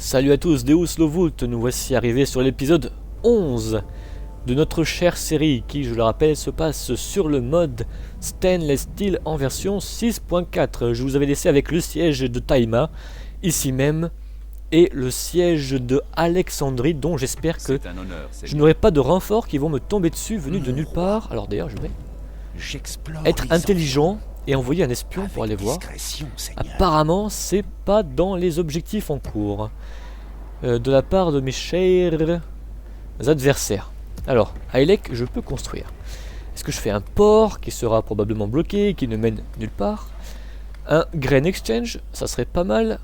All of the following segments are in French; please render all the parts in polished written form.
Salut à tous, Deus Lovult, nous voici arrivés sur l'épisode 11 de notre chère série qui, je le rappelle, se passe sur le mode Stainless Steel en version 6.4. Je vous avais laissé avec le siège de Taima, ici même, et le siège de Alexandrie, dont j'espère que je n'aurai pas de renforts qui vont me tomber dessus, venus de nulle part. Alors d'ailleurs, je vais être intelligent et envoyer un espion pour aller voir. Apparemment, c'est pas dans les objectifs en cours. De la part de mes chers adversaires. Alors, à Elec, je peux construire. Est-ce que je fais un port qui sera probablement bloqué, qui ne mène nulle part? Un grain exchange, ça serait pas mal.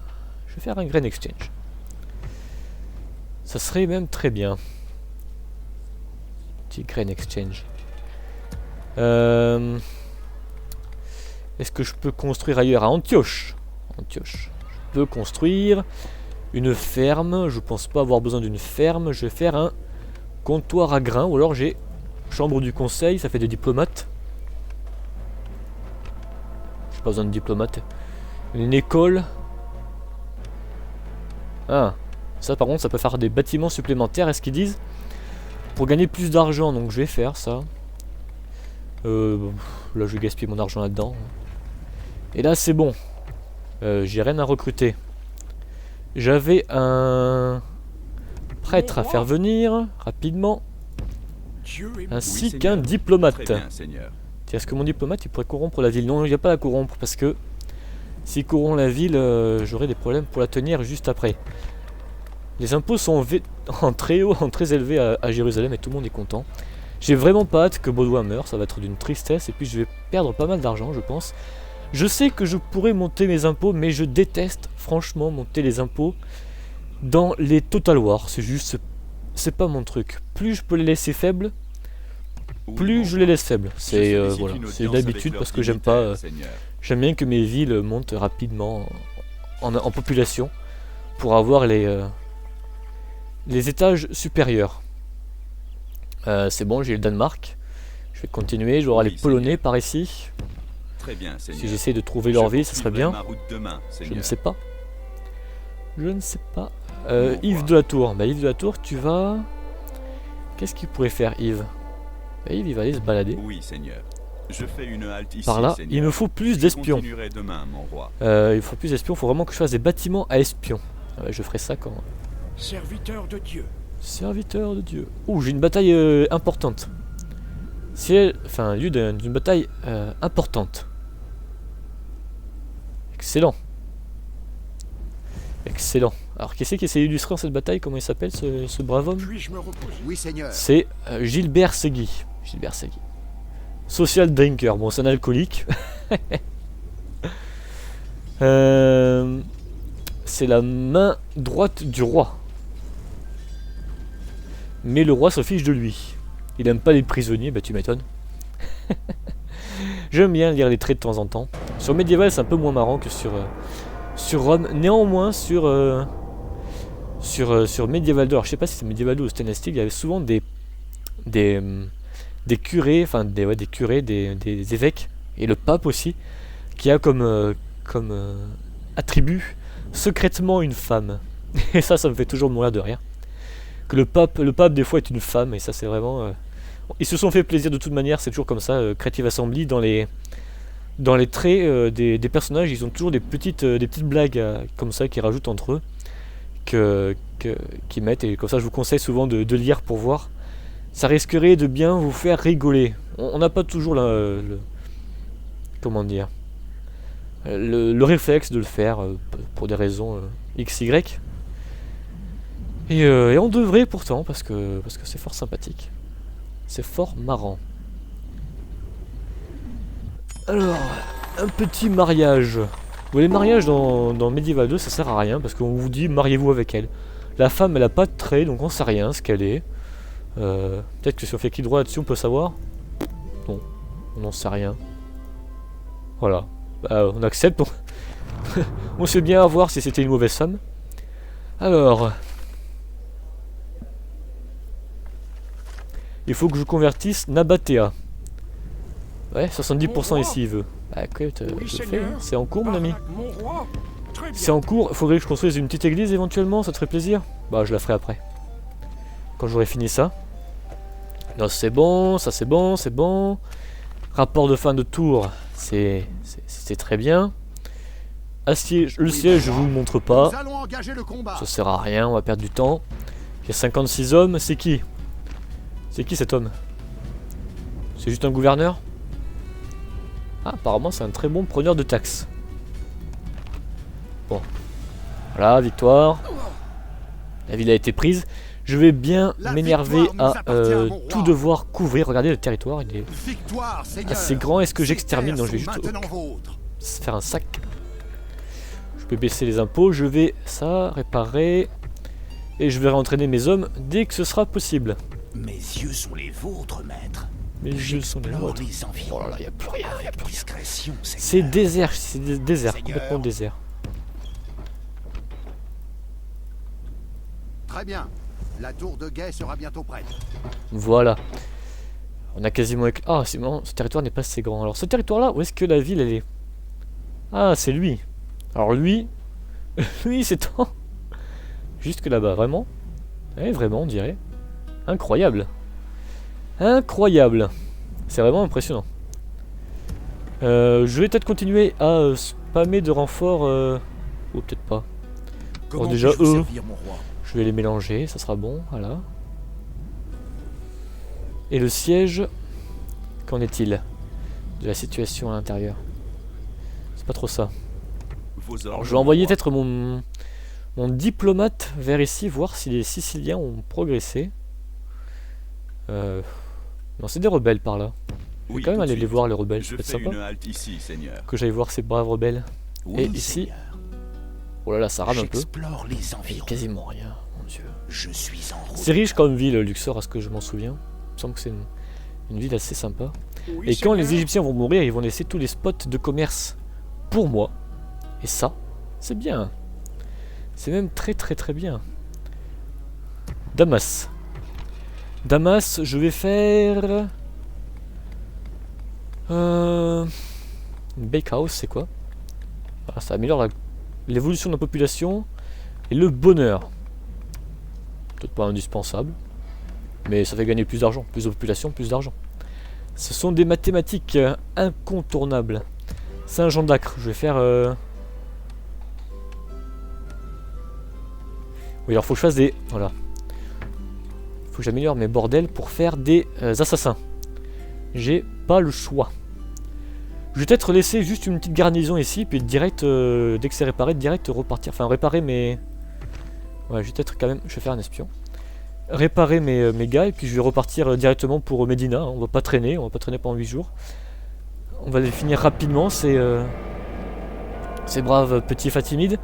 Je vais faire un grain exchange. Ça serait même très bien. Petit grain exchange. Est-ce que je peux construire ailleurs à Antioche? Antioche. Je peux construire une ferme. Je pense pas avoir besoin d'une ferme. Je vais faire un comptoir à grains. Ou alors j'ai chambre du conseil. Ça fait des diplomates. J'ai pas besoin de diplomates. Une école. Ah. Ça par contre ça peut faire des bâtiments supplémentaires. Est-ce qu'ils disent? Pour gagner plus d'argent. Donc je vais faire ça. Là je gaspille mon argent là-dedans. Et là c'est bon. J'ai rien à recruter. J'avais un prêtre à faire venir rapidement, ainsi qu'un diplomate. Est-ce que mon diplomate il pourrait corrompre la ville? Non, il n'y a pas à la corrompre parce que s'il corrompt la ville, j'aurai des problèmes pour la tenir juste après. Les impôts sont en très haut, en très élevé à Jérusalem et tout le monde est content. J'ai vraiment pas hâte que Baudouin meure, ça va être d'une tristesse et puis je vais perdre pas mal d'argent je pense. Je sais que je pourrais monter mes impôts, mais je déteste franchement monter les impôts dans les Total War. C'est juste, c'est pas mon truc. Plus je peux les laisser faibles, plus je les laisse faibles. C'est voilà, c'est d'habitude parce que j'aime pas. J'aime bien que mes villes montent rapidement en population pour avoir les étages supérieurs. C'est bon, j'ai le Danemark. Je vais continuer. Je vais avoir les Polonais par ici. Très bien, si j'essaie de trouver leur ville, ça serait bien. Je ne sais pas. Je ne sais pas. Yves de la Tour. Bah, Yves de la Tour, tu vas... Qu'est-ce qu'il pourrait faire, Yves? Bah, Yves, il va aller se balader. Oui, Seigneur. Je fais une halte ici, par là, Seigneur. Il me faut plus d'espions. Il faut plus d'espions. Il faut vraiment que je fasse des bâtiments à espions. Je ferai ça quand... Serviteur de Dieu. Serviteur de Dieu. Ouh, j'ai une bataille importante. Enfin, lieu d'une bataille importante. Excellent. Excellent. Alors, qui c'est qui essaie d'illustrer cette bataille? Comment il s'appelle ce brave homme? Oui, Seigneur. C'est Gilbert Segui. Gilbert Segui. Social drinker. Bon, c'est un alcoolique. C'est la main droite du roi. Mais le roi se fiche de lui. Il aime pas les prisonniers, bah tu m'étonnes. J'aime bien lire les traits de temps en temps. Sur Medieval, c'est un peu moins marrant que sur Rome. Néanmoins, sur Medieval 2, alors je sais pas si c'est Medieval 2 ou Stainless Steel, il y avait souvent des curés, enfin des curés, des évêques, et le pape aussi, qui a comme attribut secrètement une femme. Et ça me fait toujours mourir de rire. Que le pape des fois est une femme, et ça c'est vraiment... Ils se sont fait plaisir de toute manière, c'est toujours comme ça. Creative Assembly, dans les traits des personnages, ils ont toujours des petites blagues comme ça qu'ils rajoutent entre eux, qu'ils mettent, et comme ça je vous conseille souvent de lire pour voir. Ça risquerait de bien vous faire rigoler. On n'a pas toujours comment dire, le réflexe de le faire pour des raisons XY. Et on devrait pourtant, parce que c'est fort sympathique. C'est fort marrant. Alors, un petit mariage. Bon, les mariages dans Medieval 2, ça sert à rien, parce qu'on vous dit mariez-vous avec elle. La femme, elle a pas de trait, donc on sait rien ce qu'elle est. Peut-être que si on fait clic droit là-dessus, on peut savoir. Non, on n'en sait rien. Voilà. On accepte. On sait bien à voir si c'était une mauvaise femme. Alors... Il faut que je convertisse Nabatea. Ouais, 70% ici il veut. Bah écoute, je le fais, hein. C'est en cours mon ami. Très C'est bien. en cours. Il faudrait que je construise une petite église éventuellement, ça te ferait plaisir? Bah, je la ferai après. Quand j'aurai fini ça. Non, c'est bon, ça c'est bon, c'est bon. Rapport de fin de tour, c'est très bien. Assiège, le siège, je vous le montre pas. Nous allons engager le combat. Ça sert à rien, on va perdre du temps. Il y a 56 hommes, c'est qui? C'est qui cet homme? C'est juste un gouverneur? Ah, apparemment c'est un très bon preneur de taxes. Bon. Voilà, victoire. La ville a été prise. Je vais bien La m'énerver victoire nous à appartient, mon roi. tout devoir couvrir. Regardez le territoire, il est Victoire, Seigneur. assez grand. Est-ce que Ces j'extermine? terres Non, je vais sont juste maintenant vôtres. faire un sac. Je peux baisser les impôts. Je vais ça, réparer. Et je vais réentraîner mes hommes dès que ce sera possible. Mes yeux sont les vôtres, maître. Mes yeux sont les Explore vôtres. les environs. Oh là là, y a plus rien, y a plus rien. Discrétion, C'est Seigneur. désert, désert, Seigneur. complètement désert. Très bien. La tour de guet sera bientôt prête. Voilà. On a quasiment... Ah, c'est marrant, ce territoire n'est pas assez grand. Alors ce territoire-là, où est-ce que la ville, elle est? Ah, c'est lui. Alors lui... lui, c'est tant... Jusque là-bas, vraiment? Eh, vraiment, on dirait. Incroyable. Incroyable. C'est vraiment impressionnant. Je vais peut-être continuer à spammer de renforts... Ou peut-être pas. Comment déjà, puis-je vous eux. servir, mon roi? Je vais les mélanger, ça sera bon, voilà. Et le siège, qu'en est-il de la situation à l'intérieur? C'est pas trop ça. Alors, je vais envoyer peut-être mon diplomate vers ici, voir si les Siciliens ont progressé. Non, c'est des rebelles par là. Je vais quand même aller les voir, les rebelles, ça Je peut être fais sympa. une halte ici, Seigneur. Que j'aille voir ces braves rebelles. Oui, Et ici, Seigneur. oh là là, ça rame un peu. J'explore les Il y a environs. quasiment rien, mon dieu. Je suis en route. C'est riche comme ville, Luxor, à ce que je m'en souviens. Il me semble que c'est une ville assez sympa. Oui, Et quand Seigneur. les Égyptiens vont mourir, ils vont laisser tous les spots de commerce pour moi. Et ça, c'est bien. C'est même très très très bien. Damas. Damas, je vais faire... Une bakehouse, c'est quoi? Ah, ça améliore l'évolution de la population et le bonheur. Peut-être pas indispensable. Mais ça fait gagner plus d'argent. Plus de population, plus d'argent. Ce sont des mathématiques incontournables. Saint-Jean d'Acre, je vais faire... Oui, alors faut que je fasse des... Voilà. Faut que j'améliore mes bordels pour faire des assassins. J'ai pas le choix. Je vais peut-être laisser juste une petite garnison ici, puis direct, dès que c'est réparé, direct repartir. Enfin, réparer mes... Ouais, je vais peut-être quand même... Je vais faire un espion. Réparer mes gars, et puis je vais repartir directement pour Médina. On va pas traîner pendant 8 jours. On va les finir rapidement, ces braves petits Fatimides.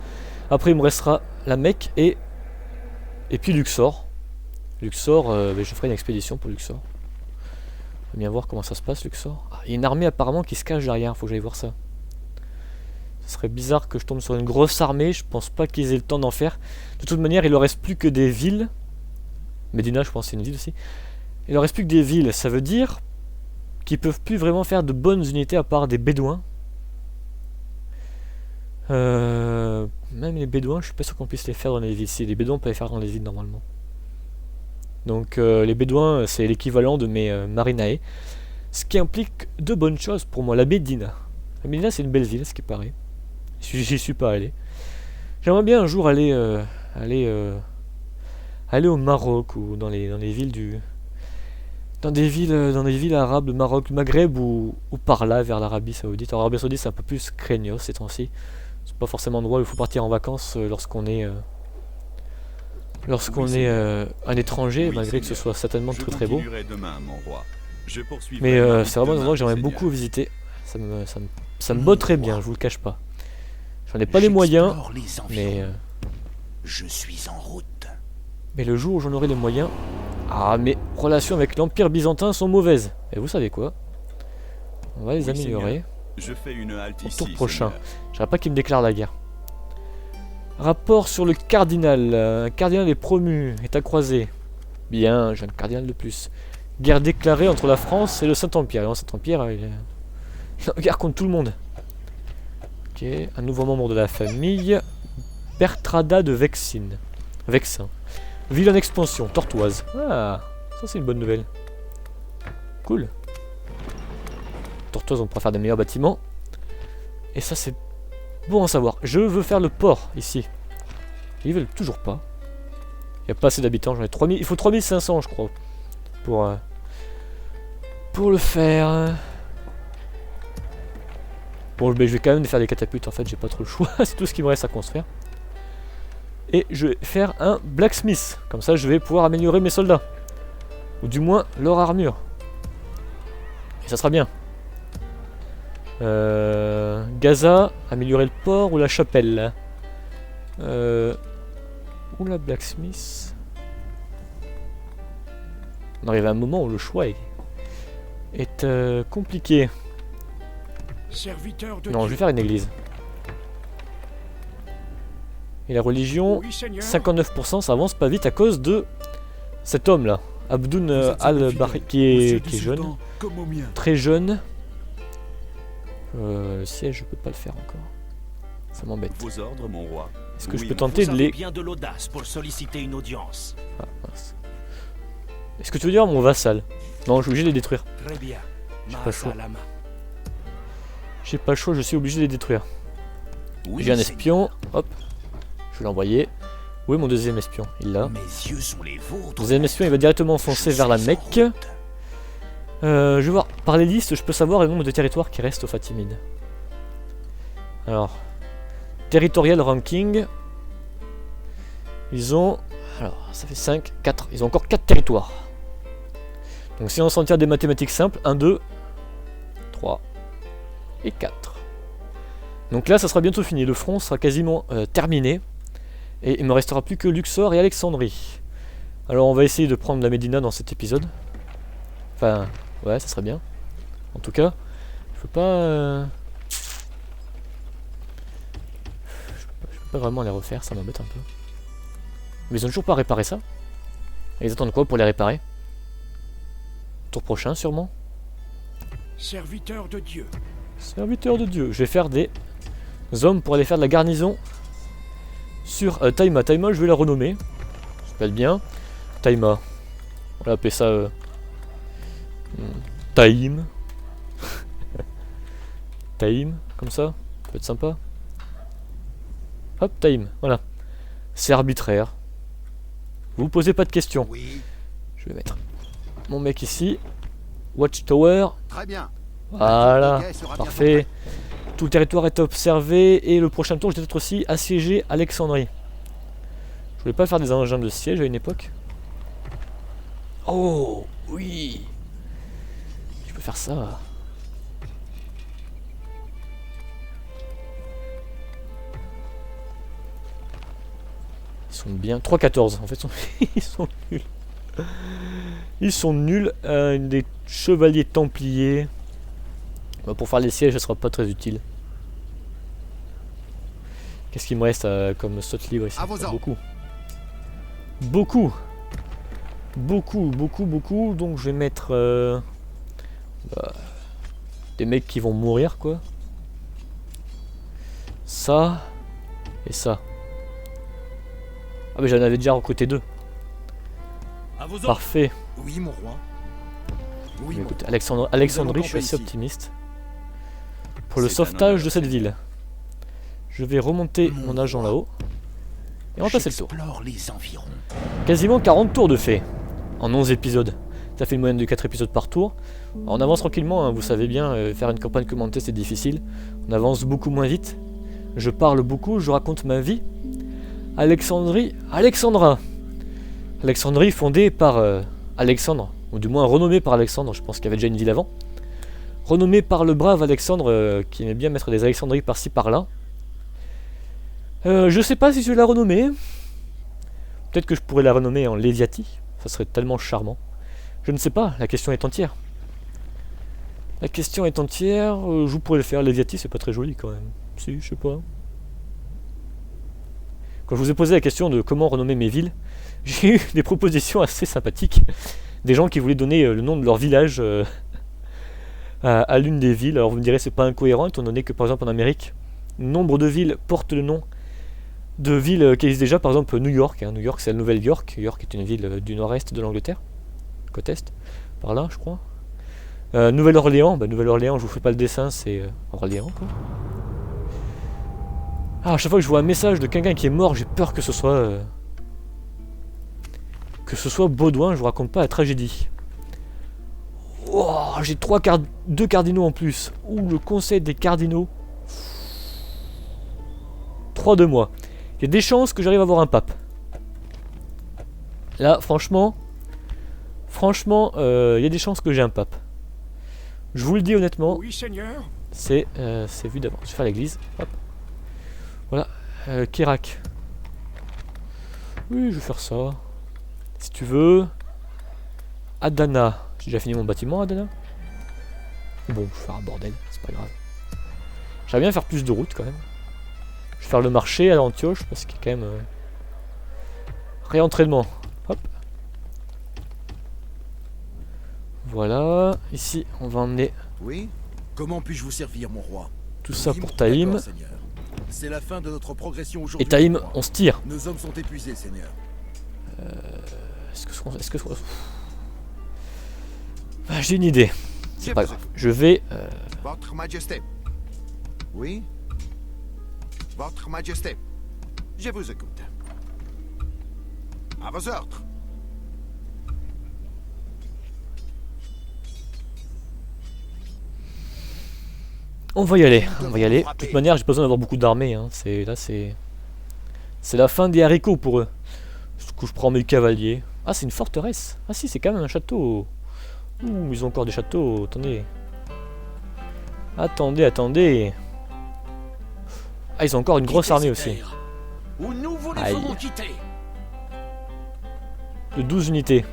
Après, il me restera la Mecque et puis Luxor. Luxor, je ferai une expédition pour Luxor. On va bien voir comment ça se passe, Luxor. Ah, il y a une armée apparemment qui se cache derrière, faut que j'aille voir ça. Ce serait bizarre que je tombe sur une grosse armée, je pense pas qu'ils aient le temps d'en faire. De toute manière, il leur reste plus que des villes. Médina, je pense que c'est une ville aussi. Il leur reste plus que des villes, ça veut dire qu'ils peuvent plus vraiment faire de bonnes unités à part des bédouins. Même les bédouins, je suis pas sûr qu'on puisse les faire dans les villes. Si, les bédouins peuvent les faire dans les villes normalement. Donc les bédouins, c'est l'équivalent de mes marinae. Ce qui implique de bonnes choses pour moi. La Médina. La Médina, c'est une belle ville, ce qui paraît. J'y suis pas allé. J'aimerais bien un jour aller au Maroc ou dans les villes du... Dans des villes arabes, le Maroc, le Maghreb ou par là, vers l'Arabie Saoudite. Alors, l'Arabie Saoudite, c'est un peu plus craignos ces temps-ci. C'est pas forcément un endroit où il faut partir en vacances lorsqu'on est un étranger, Oui, malgré que ce Seigneur. soit certainement Je très très beau. continuerai demain, mon roi. Je poursuivrai Mais ma route c'est vraiment un demain, endroit que j'aimerais Seigneur. beaucoup visiter. Ça me botterait bien, je vous le cache pas. J'en ai pas les moyens, J'explore les mais, environs. Je suis en route. mais le jour où j'en aurai les moyens... Ah, mes relations avec l'Empire byzantin sont mauvaises. Et vous savez quoi? On va les Oui, améliorer. Je fais une halte Au ici, tour prochain. Seigneur. J'aimerais pas qu'il me déclare la guerre. Rapport sur le cardinal. Un cardinal est promu, est à croiser. Bien, j'ai un cardinal de plus. Guerre déclarée entre la France et le Saint-Empire. Et le Saint-Empire, il est en guerre contre tout le monde. Ok, Ok, un nouveau membre de la famille. Bertrada de Vexin. Vexin. Ville en expansion, Tortoise. Ah, ça c'est une bonne nouvelle. Cool. Tortoise, on pourra faire des meilleurs bâtiments. Et ça c'est bon à savoir. Je veux faire le port ici. Ils veulent toujours pas. Il n'y a pas assez d'habitants, j'en ai 3000. Il faut 3500 je crois. Pour le faire. Bon, je vais quand même faire des catapultes, en fait, j'ai pas trop le choix, c'est tout ce qui me reste à construire. Et je vais faire un blacksmith, comme ça je vais pouvoir améliorer mes soldats. Ou du moins leur armure. Et ça sera bien. Gaza, améliorer le port ou la chapelle. Ou la blacksmith. On arrive à un moment où le choix est compliqué. Serviteur de Non, je vais faire une église. Et la religion, Oui, Seigneur. 59%, ça avance pas vite à cause de cet homme là, Abdoun Vous êtes al-Bahri, fidèle qui aux yeux est du jeune, sultan comme au mien. très jeune. Le siège, je peux pas le faire encore. Ça m'embête. Vos ordres, mon roi. Est-ce que je Oui, peux mon- tenter de Vous avez les... bien de l'audace pour solliciter une audience. Ah, mince. Est-ce que tu veux dire mon vassal? Non, je suis obligé de les détruire. Très bien. J'ai pas le choix. Masse à la main. J'ai pas le choix, je suis obligé de les détruire. Oui, J'ai un Seigneur. espion, hop. Je vais l'envoyer. Où est mon deuxième espion? Il est là. Mes yeux sont les vôtres. Le deuxième espion, il va directement foncer vers la Mecque. Je vais voir, par les listes, je peux savoir le nombre de territoires qui restent aux Fatimides. Alors, territorial ranking. Ils ont... Alors, ça fait 5, 4. Ils ont encore 4 territoires. Donc si on s'en tire des mathématiques simples, 1, 2, 3 et 4. Donc là, ça sera bientôt fini. Le front sera quasiment terminé. Et il me restera plus que Luxor et Alexandrie. Alors on va essayer de prendre la Médina dans cet épisode. Enfin, ouais, ça serait bien. En tout cas, je peux pas... Je peux pas vraiment les refaire, ça m'embête un peu. Mais ils ont toujours pas réparé ça. Et ils attendent quoi pour les réparer? Tour prochain sûrement. Serviteur de Dieu. Serviteur de Dieu. Je vais faire des hommes pour aller faire de la garnison sur Taïma. Taïma, je vais la renommer. Ça s'appelle bien. Taïma. On va appeler ça Taïm. Taïm, comme ça. Ça peut être sympa. Hop, Taïm. Voilà. C'est arbitraire. Vous posez pas de questions. Oui, Je vais mettre mon mec ici. Watchtower. très bien. Voilà. Le guet sera bientôt Parfait. Tout le territoire est observé. Et le prochain tour, je vais peut-être aussi assiéger Alexandrie. Je voulais pas faire des engins de siège à une époque. Oh, oui. Je peux faire ça. Ils sont bien. 3-14. En fait, ils sont nuls. Ils sont nuls. Des chevaliers templiers. Bah, pour faire les sièges, ça sera pas très utile. Qu'est-ce qu'il me reste comme slot libre ici? À vos ordres. Beaucoup. Beaucoup. Beaucoup, beaucoup, beaucoup. Donc je vais mettre des mecs qui vont mourir, quoi. Ça et ça. Ah mais j'en avais déjà recruté 2. À vos ordres. Parfait. Oui, mon roi. Oui, mon Écoute, roi. Alexandrie, je suis camper assez ici. optimiste. Pour le C'est un sauvetage honneur, de cette Seigneur. ville. Je vais remonter mon agent là-haut. Et on va passer le tour. J'explore les environs. Quasiment 40 tours de fait. En 11 épisodes. Ça fait une moyenne de 4 épisodes par tour. Alors, on avance tranquillement, hein, vous savez bien, faire une campagne commentée c'est difficile. On avance beaucoup moins vite. Je parle beaucoup, je raconte ma vie. Alexandrie, Alexandra. Alexandrie fondée par Alexandre, ou du moins renommée par Alexandre, je pense qu'il y avait déjà une ville avant. Renommée par le brave Alexandre qui aimait bien mettre des Alexandries par-ci par-là. Je sais pas si je vais la renommer. Peut-être que je pourrais la renommer en Léviati. Ça serait tellement charmant. Je ne sais pas, la question est entière. La question est entière, je pourrais le faire. Léviati, c'est pas très joli quand même. Si, je sais pas. Quand je vous ai posé la question de comment renommer mes villes, j'ai eu des propositions assez sympathiques. Des gens qui voulaient donner le nom de leur village à l'une des villes. Alors vous me direz, c'est pas incohérent, étant donné que par exemple en Amérique, Nombre de villes portent le nom de villes qui existent déjà, par exemple New York. Hein. New York, c'est la Nouvelle-York. York est une ville du nord-est de l'Angleterre, côte est, par là, je crois. Nouvelle-Orléans, Nouvelle-Orléans, je vous fais pas le dessin, c'est Orléans, quoi. Ah, à chaque fois que je vois un message de quelqu'un qui est mort, j'ai peur que ce soit Baudouin, je vous raconte pas la tragédie. Oh, j'ai 2 cardinaux en plus. Ouh, le conseil des cardinaux. 3 de moi. Il y a des chances que j'arrive à avoir un pape. Là, franchement, il y a des chances que j'ai un pape. Je vous le dis honnêtement, Oui, Seigneur. c'est vu d'avance. Je vais faire l'église. Hop. Voilà. Kérak. Oui, je vais faire ça. Si tu veux. Adana. J'ai déjà fini mon bâtiment, Adana. Bon, je vais faire un bordel, c'est pas grave. J'aimerais bien faire plus de routes quand même. Je vais faire le marché à l'Antioche parce qu'il y a quand même réentraînement. Hop. Voilà. Ici, on va emmener Oui. Comment puis-je vous servir, mon roi? tout ça Oui, pour mon- Taïm. d'accord, Seigneur. C'est la fin de notre progression aujourd'hui. Et Taïm, mon roi. on se tire. Nos hommes sont épuisés, Seigneur. Est-ce que Ah, j'ai une idée. C'est pas grave. Je vais. Votre Majesté. Oui. Votre Majesté. Je vous écoute. À vos ordres. On va y aller. On va y aller. De toute manière, j'ai pas besoin d'avoir beaucoup d'armées. Hein. C'est la fin des haricots pour eux. Du coup, je prends mes cavaliers. Ah, c'est une forteresse. Ah si, c'est quand même un château. Ouh, ils ont encore des châteaux. Attendez. Attendez. Ah, ils ont encore une grosse armée aussi. Où nous vous les Aïe. ferons quitter. De 12 unités.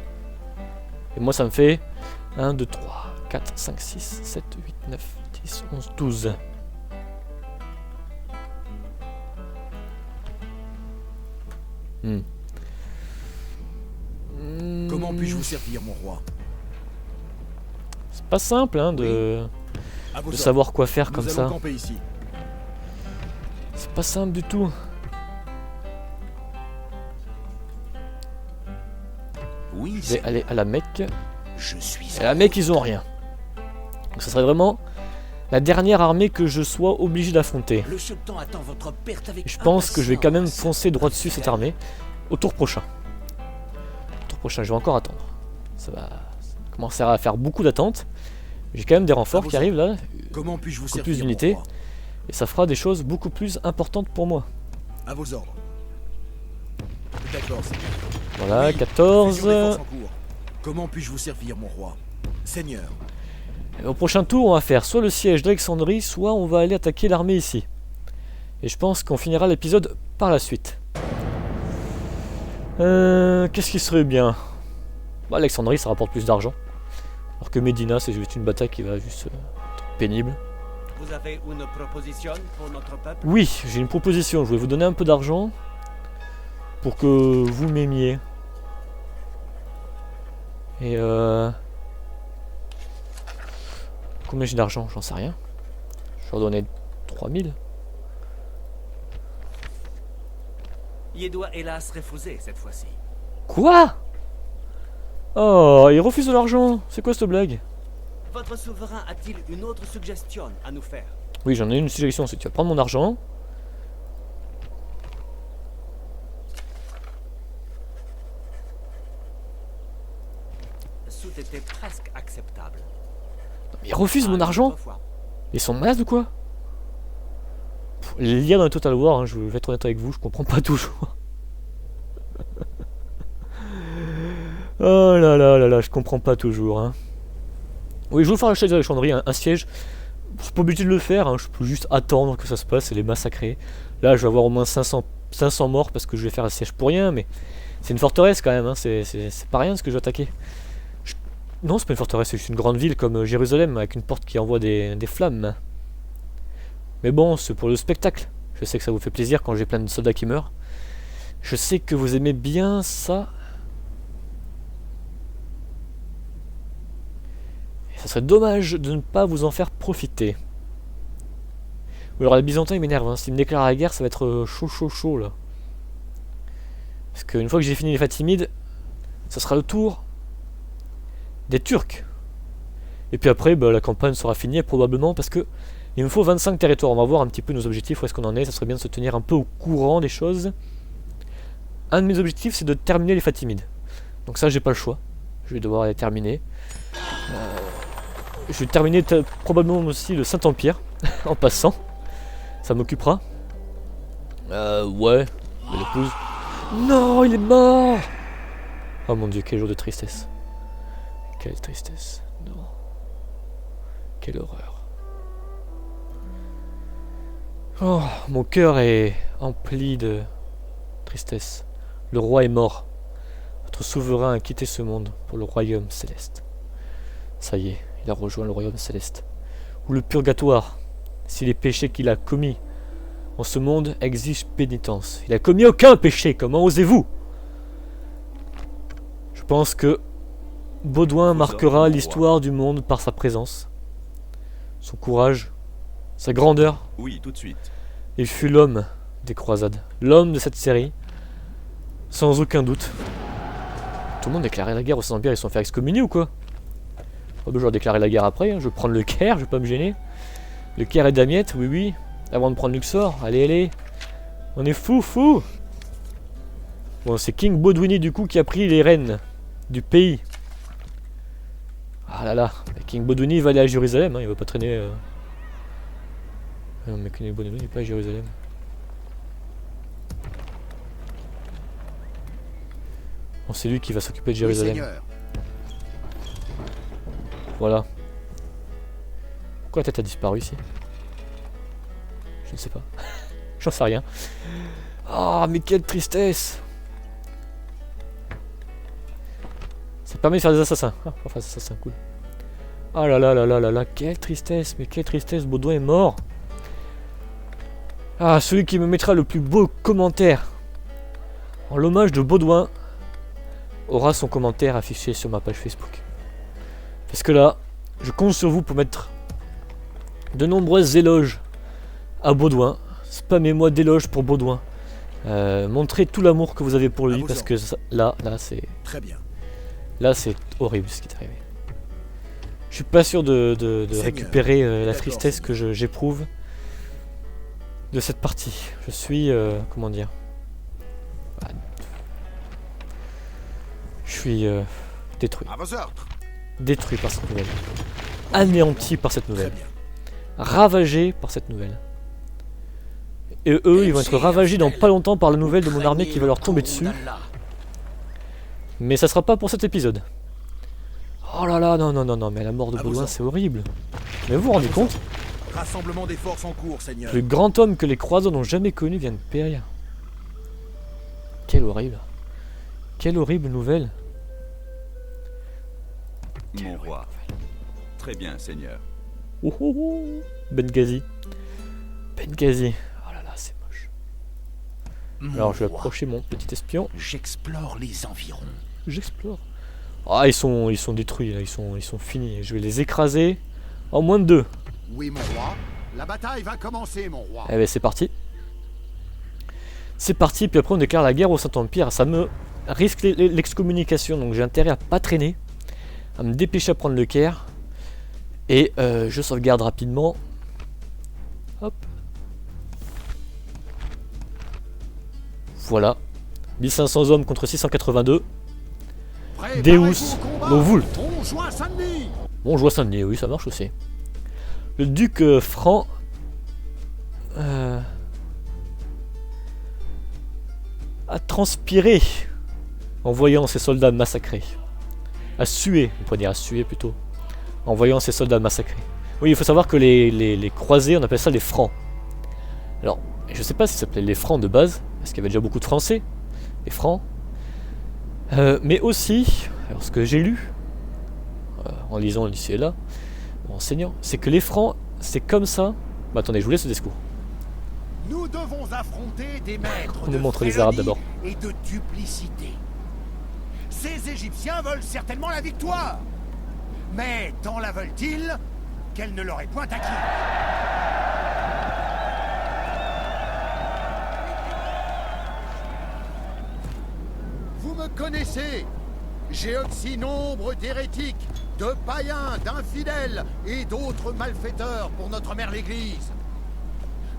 Et moi, ça me fait 1, 2, 3, 4, 5, 6, 7, 8, 9, 10, 11, 12. Comment puis-je vous servir, mon roi? C'est pas simple hein, À vos de ordres. savoir quoi faire Nous comme allons ça. camper ici. C'est pas simple du tout. Oui, Je vais aller à la Mecque. je suis. Et à la Mecque, ils ont rien. Donc ça serait vraiment la dernière armée que je sois obligé d'affronter. Le sultan attend votre perte avec. Et je pense que je vais quand même impatience. foncer droit dessus cette armée. Au tour prochain. Au tour prochain, je vais encore attendre. Ça va commencer à faire beaucoup d'attentes. J'ai quand même des renforts qui arrivent là. Comment puis-je vous Beaucoup servir, plus mon d'unités. roi? Et ça fera des choses beaucoup plus importantes pour moi. À vos ordres. D'accord, Seigneur. Voilà, Oui, 14. fusion des forces en cours. Comment puis-je vous servir, mon roi? Seigneur. Et au prochain tour, on va faire soit le siège d'Alexandrie, soit on va aller attaquer l'armée ici. Et je pense qu'on finira l'épisode par la suite. Qu'est-ce qui serait bien? Bah, Alexandrie, ça rapporte plus d'argent. Alors que Médina, c'est juste une bataille qui va juste être pénible. Vous avez une proposition pour notre peuple? Oui, j'ai une proposition. Je vais vous donner un peu d'argent pour que vous m'aimiez. Et combien j'ai d'argent? J'en sais rien. Je vais leur donner 3000. Il doit hélas refuser cette fois-ci. Quoi? Oh, il refuse de l'argent. C'est quoi cette blague? Votre souverain a-t-il une autre suggestion à nous faire? Oui, j'en ai une suggestion. C'est que tu vas prendre mon argent. C'eût été presque acceptable. Mais il refuse mon Ah, argent. autrefois. Ils sont malades ou quoi? Pff, les liens dans le Total War, hein, je vais être honnête avec vous, je comprends pas toujours. Oh là là là là, je comprends pas toujours. Hein. Oui, je vais vous faire le siège d'Alexandrie, un siège. Je suis pas obligé de le faire, hein, je peux juste attendre que ça se passe et les massacrer. Là, je vais avoir au moins 500 morts parce que je vais faire un siège pour rien, mais c'est une forteresse quand même, hein, c'est pas rien ce que je vais attaquer. Non, c'est pas une forteresse, c'est juste une grande ville comme Jérusalem avec une porte qui envoie des flammes. Mais bon, c'est pour le spectacle. Je sais que ça vous fait plaisir quand j'ai plein de soldats qui meurent. Je sais que vous aimez bien ça. Et ça serait dommage de ne pas vous en faire profiter. Ou alors les Byzantins ils m'énervent, hein. S'ils me déclarent la guerre ça va être chaud là. Parce qu'une fois que j'ai fini les Fatimides, ça sera le tour des Turcs. Et puis après bah, la campagne sera finie probablement parce que il me faut 25 territoires. On va voir un petit peu nos objectifs, où est-ce qu'on en est. Ça serait bien de se tenir un peu au courant des choses. Un de mes objectifs c'est de terminer les Fatimides. Donc ça j'ai pas le choix. Je vais devoir les terminer. Je vais terminer probablement aussi le Saint-Empire en passant. Ça m'occupera. Ouais. Je l'épouse. Non, il est mort. Oh mon dieu, quel jour de tristesse. Quelle tristesse. Non. Quelle horreur. Oh, mon cœur est empli de tristesse. Le roi est mort. Votre souverain a quitté ce monde pour le royaume céleste. Ça y est, il a rejoint le royaume céleste. Ou le purgatoire, si les péchés qu'il a commis en ce monde exigent pénitence. Il a commis aucun péché, comment osez-vous? Je pense que Baudouin marquera l'histoire du monde par sa présence, son courage, sa grandeur. Oui, tout de suite. Il fut l'homme des croisades, l'homme de cette série, sans aucun doute. Tout le monde déclarait la guerre au Saint-Empire, ils se sont fait excommunier ou quoi? Oh, ben, je vais déclarer la guerre après, hein. Je vais prendre le Caire, je vais pas me gêner. Le Caire et Damiette, oui oui, avant de prendre Luxor, allez allez. On est fou. Bon, c'est King Baudouini du coup qui a pris les rênes du pays. Ah là là, King Baudouini va aller à Jérusalem, hein. Il va pas traîner... Non mais King Baudouini n'est pas à Jérusalem. Bon, c'est lui qui va s'occuper de Jérusalem. Oui, Seigneur. Voilà. Pourquoi la tête a disparu ici? Je ne sais pas. J'en sais rien. Ah, mais quelle tristesse! Ça permet de faire des assassins. Ah, enfin, des assassins, cool. Ah là là là là là là, quelle tristesse, mais quelle tristesse, Baudouin est mort. Ah, celui qui me mettra le plus beau commentaire en l'hommage de Baudouin aura son commentaire affiché sur ma page Facebook. Parce que là, je compte sur vous pour mettre de nombreuses éloges à Baudouin. Spammez-moi d'éloges pour Baudouin. Montrez tout l'amour que vous avez pour lui, parce que ça, là c'est... Très bien. Là c'est horrible ce qui est arrivé. Je suis pas sûr de récupérer la tristesse que j'éprouve de cette partie. Je suis... comment dire... Je suis détruit. À vos ordres. Détruit par cette nouvelle. Anéanti par cette nouvelle. Très bien. Ravagé par cette nouvelle. Et eux, ils vont être ravagés dans pas longtemps par la nouvelle de mon armée qui va leur tomber dessus. Mais ça sera pas pour cet épisode. Oh là là, non, mais la mort de Baudouin, c'est horrible. Mais vous vous rendez compte? Rassemblement des forces en cours, Seigneur. Le grand homme que les croisades n'ont jamais connu vient de périr. Quelle horrible. Quelle horrible nouvelle. Mon roi. Très bien, Seigneur. Oh oh oh. Benghazi. Benghazi. Oh là là, c'est moche. Alors je vais approcher mon petit espion. J'explore les environs. J'explore. Ah, ils sont détruits là, ils sont finis. Je vais les écraser en moins de 2. Oui, mon roi. La bataille va commencer, mon roi. Eh ben c'est parti. C'est parti, puis après on déclare la guerre au Saint-Empire. Ça me risque l'excommunication, donc j'ai intérêt à pas traîner, à me dépêcher à prendre le Caire. Et je sauvegarde rapidement. Hop. Voilà. 1500 hommes contre 682. Deus Novult. Bon, je vois Saint-Denis, oui, ça marche aussi. Le duc franc a transpiré en voyant ses soldats massacrés. A sué, on pourrait dire a sué plutôt, en voyant ses soldats massacrés. Oui, il faut savoir que les croisés, on appelle ça les francs. Alors, je sais pas si ça s'appelait les francs de base, parce qu'il y avait déjà beaucoup de français, les francs. Mais aussi, alors ce que j'ai lu, en lisant ici et là, en enseignant, c'est que les francs, c'est comme ça... Bah attendez, je vous laisse le discours. Nous devons affronter des maîtres On de nous montre les Arabes d'abord. et de duplicité. Ces Égyptiens veulent certainement la victoire. Mais tant la veulent-ils qu'elle ne leur est point acquise. me connaissez. J'ai aussi nombre d'hérétiques, de païens, d'infidèles et d'autres malfaiteurs pour notre mère l'Église.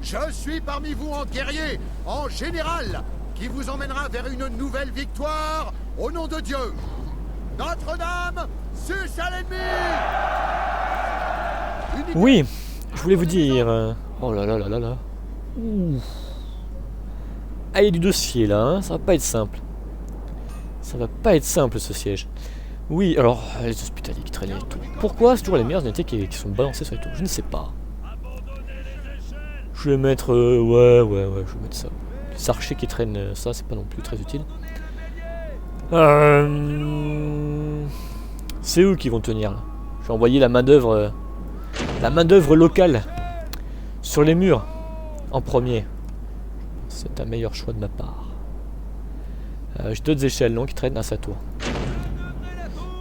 Je suis parmi vous en guerrier, en général, qui vous emmènera vers une nouvelle victoire au nom de Dieu. Notre-Dame, suce à l'ennemi! Oui, je voulais vous dire... Oh là là là là là. Ouh. Ah, il y a du dossier là, hein. Ça va pas être simple. Ça va pas être simple ce siège. Oui, alors, les hospitaliers qui traînaient et tout. Pourquoi c'est toujours les meilleures unités qui sont balancées sur les tours? Je ne sais pas. Je vais mettre... ouais, je vais mettre ça. Les archers qui traînent ça, c'est pas non plus très utile. C'est eux qui vont tenir là. Je vais envoyer la main d'œuvre locale sur les murs en premier. C'est un meilleur choix de ma part. J'ai d'autres échelles non qui traînent à sa tour.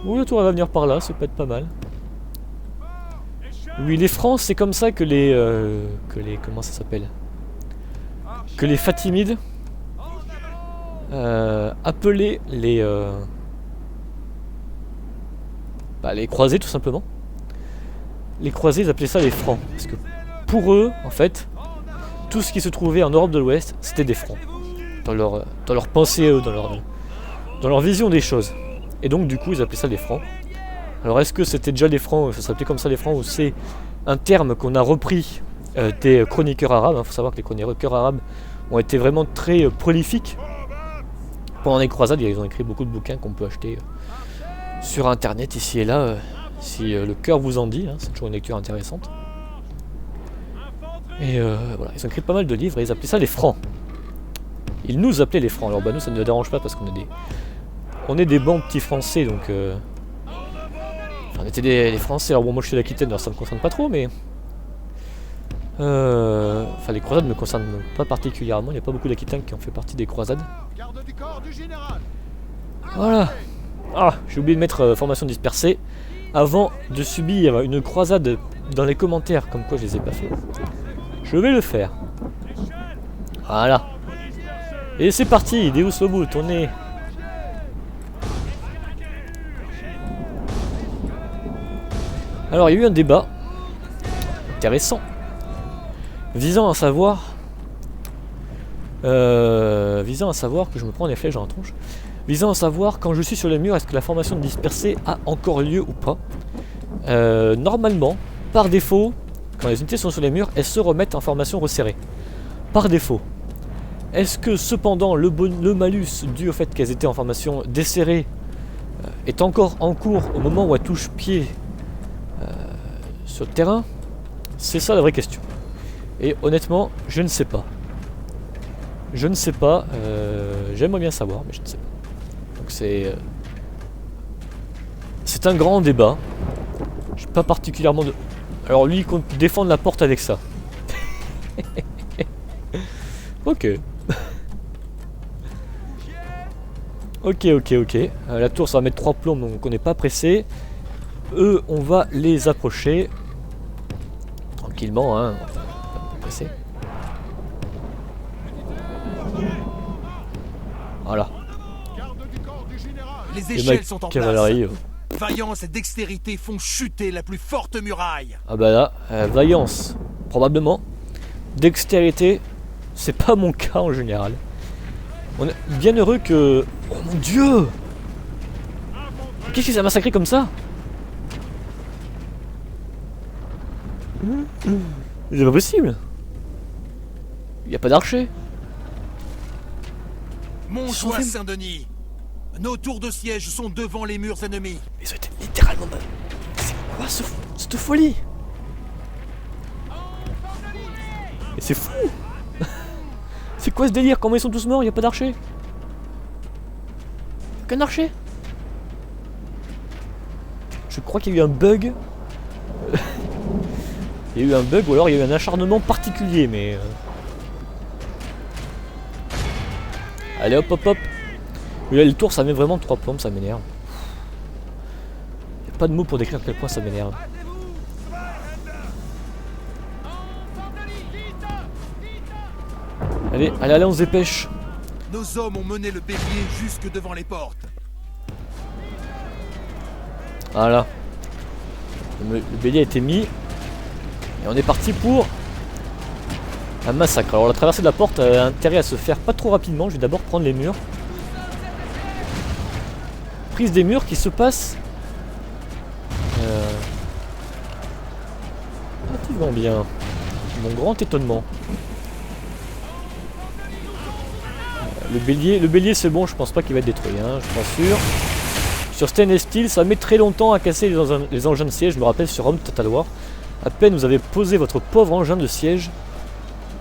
Oui, la tour elle va venir par là, ça peut être pas mal. Oui, les Francs, c'est comme ça que les comment ça s'appelle? Que les Fatimides appelaient les croisés tout simplement. Les croisés, ils appelaient ça les Francs. Parce que pour eux, en fait, tout ce qui se trouvait en Europe de l'Ouest, c'était des Francs. Dans leur pensée, dans leur vision des choses. Et donc, du coup, ils appelaient ça des Francs. Alors, est-ce que c'était déjà des Francs, ça s'appelait comme ça les Francs, ou c'est un terme qu'on a repris des chroniqueurs arabes? Il faut savoir que les chroniqueurs arabes ont été vraiment très prolifiques. Pendant les croisades, ils ont écrit beaucoup de bouquins qu'on peut acheter sur internet ici et là. Si le cœur vous en dit, hein, c'est toujours une lecture intéressante. Et voilà, ils ont écrit pas mal de livres et ils appelaient ça les Francs. Ils nous appelaient les Francs. Alors bah nous ça ne nous dérange pas parce qu'on est des bons petits Français donc... Enfin, on était des Français, alors bon moi je suis d'Aquitaine, alors ça me concerne pas trop mais... Enfin les croisades me concernent pas particulièrement, il n'y a pas beaucoup d'Aquitains qui ont fait partie des croisades. Garde du corps du général. Voilà. Ah, j'ai oublié de mettre formation dispersée avant de subir une croisade dans les commentaires, comme quoi je les ai pas fait. Je vais le faire. Voilà. Et c'est parti, Deus Lobo, tournez. Alors il y a eu un débat intéressant visant à savoir que je me prends des flèches dans la tronche. Visant à savoir, quand je suis sur le mur, est-ce que la formation dispersée a encore lieu ou pas? Normalement, par défaut, quand les unités sont sur les murs, elles se remettent en formation resserrée. Par défaut. Est-ce que cependant, le malus dû au fait qu'elles étaient en formation desserrée est encore en cours au moment où elles touchent pied sur le terrain? C'est ça la vraie question. Et honnêtement, je ne sais pas. Je ne sais pas. J'aimerais bien savoir, mais je ne sais pas. Donc c'est un grand débat. Je suis pas particulièrement de... Alors lui il compte défendre la porte avec ça. Ok. Ok. La tour ça va mettre 3 plombs donc on n'est pas pressé. Eux on va les approcher. Tranquillement hein. On va pas pressé. Voilà. Les Et échelles sont en cavalerie. place. Vaillance et dextérité font chuter la plus forte muraille. Ah bah là, vaillance, probablement. Dextérité, c'est pas mon cas en général. On est bien heureux que... Oh mon dieu! Qu'est-ce qui s'est massacré comme ça? C'est pas possible. Il n'y a pas d'archer. Mon choix Saint-Denis. Nos tours de siège sont devant les murs ennemis. Ils ont été littéralement... C'est quoi cette folie? Mais c'est fou. C'est quoi ce délire? Comment ils sont tous morts? Il n'y a pas d'archer. Aucun archer. Je crois qu'il y a eu un bug. Il y a eu un bug ou alors il y a eu un acharnement particulier mais... Allez hop. Mais là, le tour ça met vraiment 3 plombes, ça m'énerve. Y a pas de mots pour décrire à quel point ça m'énerve. Allez, on se dépêche. Nos hommes ont mené le bélier jusque devant les portes. Voilà. Le bélier a été mis. Et on est parti pour un massacre. Alors la traversée de la porte a intérêt à se faire pas trop rapidement. Je vais d'abord prendre les murs. Prise des murs qui se passe relativement bien. Mon grand étonnement. Le bélier c'est bon, je pense pas qu'il va être détruit, hein, je suis pas sûr. Sur Stainless Steel, ça met très longtemps à casser les engins de siège. Je me rappelle sur Rome Total War, à peine vous avez posé votre pauvre engin de siège,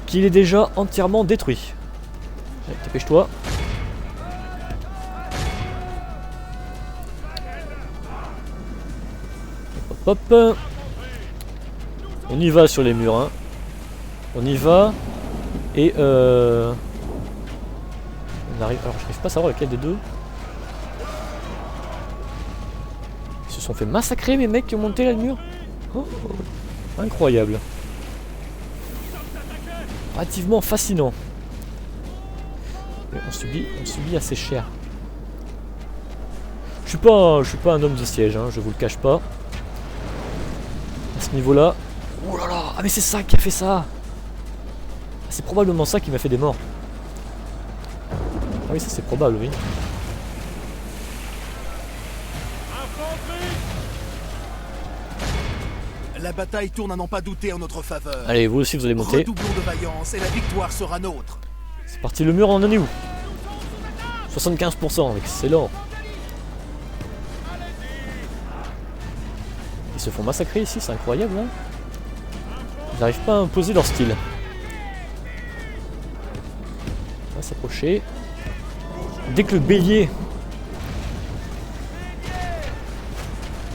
qu'il est déjà entièrement détruit. Allez, dépêche-toi. Hop, hop. On y va sur les murs, hein. On y va. Et on arrive. Alors je n'arrive pas à savoir lequel des deux. Ils se sont fait massacrer mes mecs qui ont monté là le mur. Oh, incroyable. Relativement fascinant. Et on subit assez cher. Je suis pas un homme de siège, hein, je vous le cache pas. À ce niveau-là. Oh là là, ah mais c'est ça qui a fait ça. C'est probablement ça qui m'a fait des morts. Ah oui, ça c'est probable, oui. La bataille tourne à n'en pas douter en notre faveur. Allez, vous aussi vous allez monter. Redoublons de vaillance et la victoire sera nôtre. C'est parti, le mur, on en est où? 75%, excellent. Ils se font massacrer ici, c'est incroyable, hein. Ils n'arrivent pas à imposer leur style. On va s'approcher. Dès que le bélier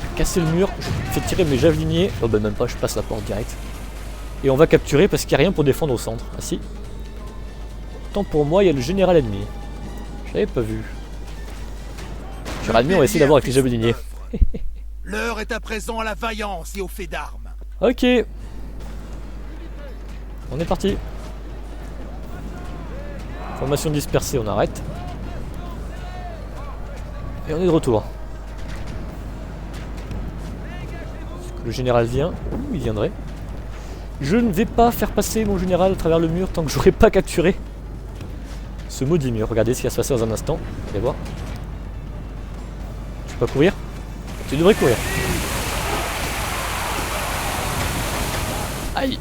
a cassé le mur, je fais tirer mes javeliniers. Oh bah même pas, je passe la porte direct. Et on va capturer parce qu'il n'y a rien pour défendre au centre. Ah si. Tant pour moi, il y a le général ennemi. Je l'avais pas vu. Le général ennemi, on va essayer d'avoir avec les javeliniers. L'heure est à présent à la vaillance et au fait d'armes. Ok. On est parti. Formation dispersée, on arrête. Et on est de retour. Est-ce que le général vient? Ouh, il viendrait. Je ne vais pas faire passer mon général à travers le mur tant que j'aurai pas capturé ce maudit mur. Regardez ce qui va se passer dans un instant. Allez voir. Tu peux pas courir? Tu devrais courir. Aïe.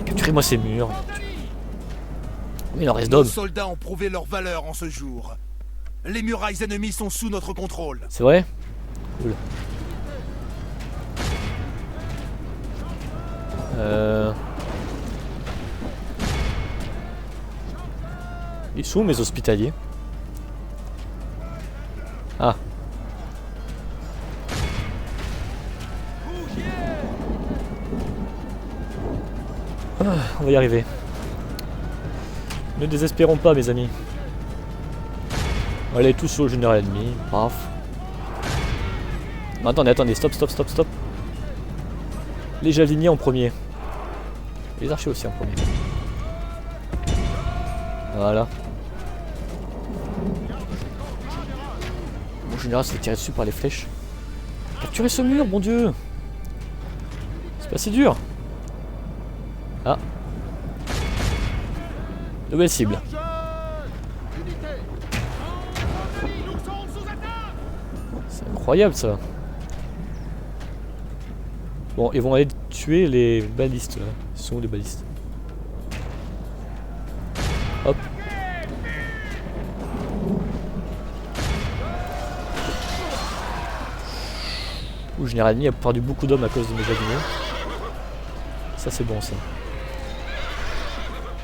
Capturez-moi ces murs. Mais il en reste Nos d'hommes. soldats ont prouvé leur valeur en ce jour. Les murailles ennemies sont sous notre contrôle. C'est vrai? Cool. Ils sont où mes hospitaliers? Ah. On va y arriver. Ne désespérons pas, mes amis. Allez, tous sur le général ennemi. Paf. Non, attendez, stop. Les javeliniers en premier. Les archers aussi en premier. Voilà. Mon général se fait tirer dessus par les flèches. Capturez ce mur, bon Dieu. C'est pas si dur. Ah. Nouvelle cible. C'est incroyable ça. Bon, ils vont aller tuer les balistes là. Ils sont où les balistes? Hop. Le général ennemi a perdu beaucoup d'hommes à cause de mes javeliniers. Ça c'est bon ça.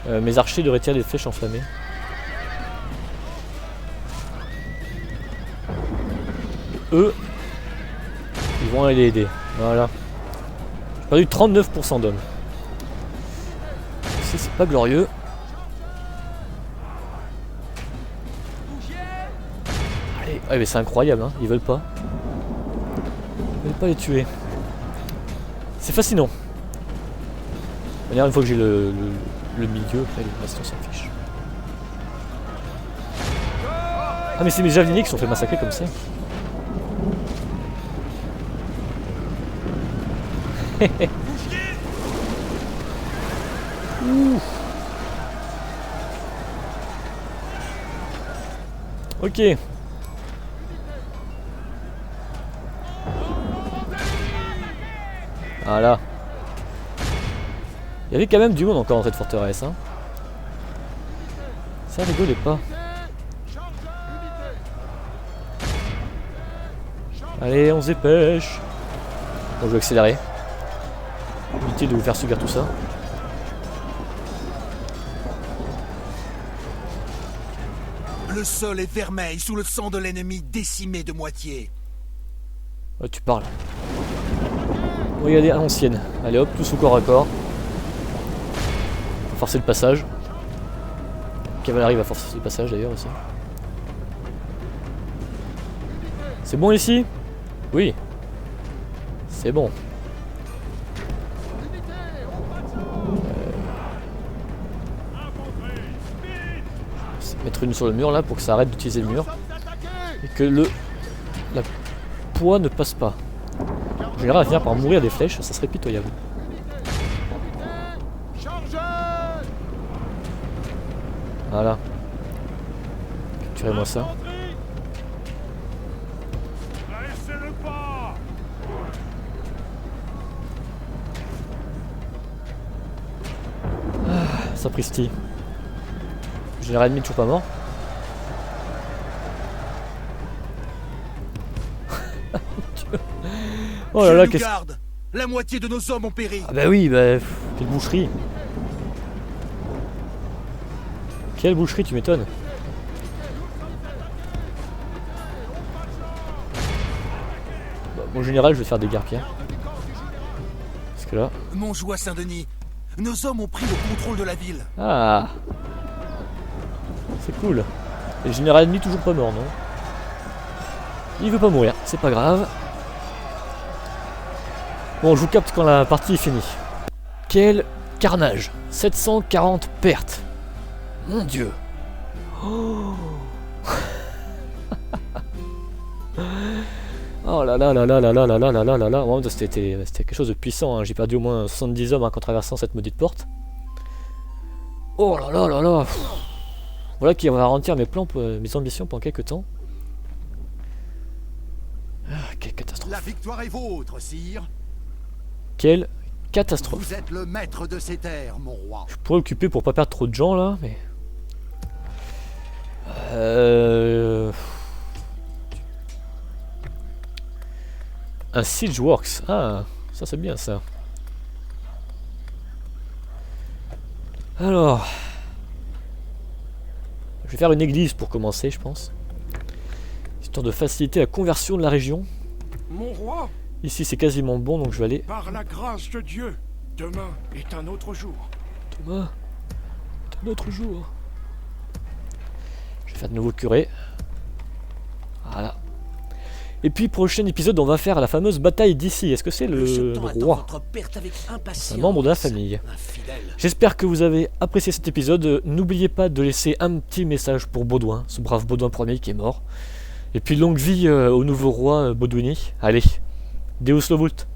Mes archers devraient tirer des flèches enflammées. Eux, ils vont aller aider. Voilà. J'ai perdu 39% d'hommes. C'est pas glorieux. Allez, ouais, mais c'est incroyable, hein. Ils veulent pas. Ils veulent pas les tuer. C'est fascinant. D'ailleurs, une fois que j'ai le milieu, après le reste on s'en fiche. Ah mais c'est mes javeliniers qui sont fait massacrer comme ça. Ok. Voilà. Il y avait quand même du monde encore dans cette forteresse, hein. Ça rigolait pas. Allez, on se dépêche. Bon, je vais accélérer. Éviter de vous faire subir tout ça. Le sol est vermeil sous le sang de l'ennemi décimé de moitié. Ouais, tu parles. On va y aller à l'ancienne. Allez hop, tous au corps à corps. Forcer le passage. Cavalerie va forcer le passage d'ailleurs aussi. C'est bon ici? Oui. C'est bon. Mettre une sur le mur là pour que ça arrête d'utiliser le mur. Et que la poids ne passe pas. En général, à finir par mourir des flèches, ça serait pitoyable. Voilà. Capturez-moi ça. Ah, sapristi. Général ennemi toujours pas mort. Oh là là, qu'est-ce... La moitié de nos hommes ont péri. Ah bah oui, bah... quelle boucherie. Quelle boucherie, tu m'étonnes. Bah, mon général, je vais faire des guerriers. Parce que là... Montjoie Saint-Denis, nos hommes ont pris le contrôle de la ville. Ah, c'est cool. Et le général ennemi toujours pas mort, non? Il veut pas mourir, c'est pas grave. Bon, je vous capte quand la partie est finie. Quel carnage! 740 pertes. Mon Dieu. Oh, oh là là là là là là là là là là là là. Vraiment, c'était quelque chose de puissant, hein. J'ai perdu au moins 70 hommes en traversant cette maudite porte. Oh là là là là. Voilà qui va ralentir mes plans, mes ambitions pendant quelques temps. Ah, quelle catastrophe. La victoire est vôtre, sire. Quelle catastrophe. Vous êtes le maître de ces terres, mon roi. Je pourrais occuper pour pas perdre trop de gens là, mais... Un siege works. Ah, ça c'est bien ça. Alors... Je vais faire une église pour commencer, je pense. Histoire de faciliter la conversion de la région. Mon roi, Ici c'est quasiment bon, donc je vais aller... par la grâce de Dieu, demain est un autre jour. Thomas, c'est un autre jour. Je vais faire de nouveau curé. Voilà. Et puis prochain épisode, on va faire la fameuse bataille d'ici. Est-ce que c'est le roi? C'est un membre de la famille. J'espère que vous avez apprécié cet épisode. N'oubliez pas de laisser un petit message pour Baudouin, ce brave Baudouin Ier qui est mort. Et puis longue vie au nouveau roi Baudouini. Allez, Deus lo vult.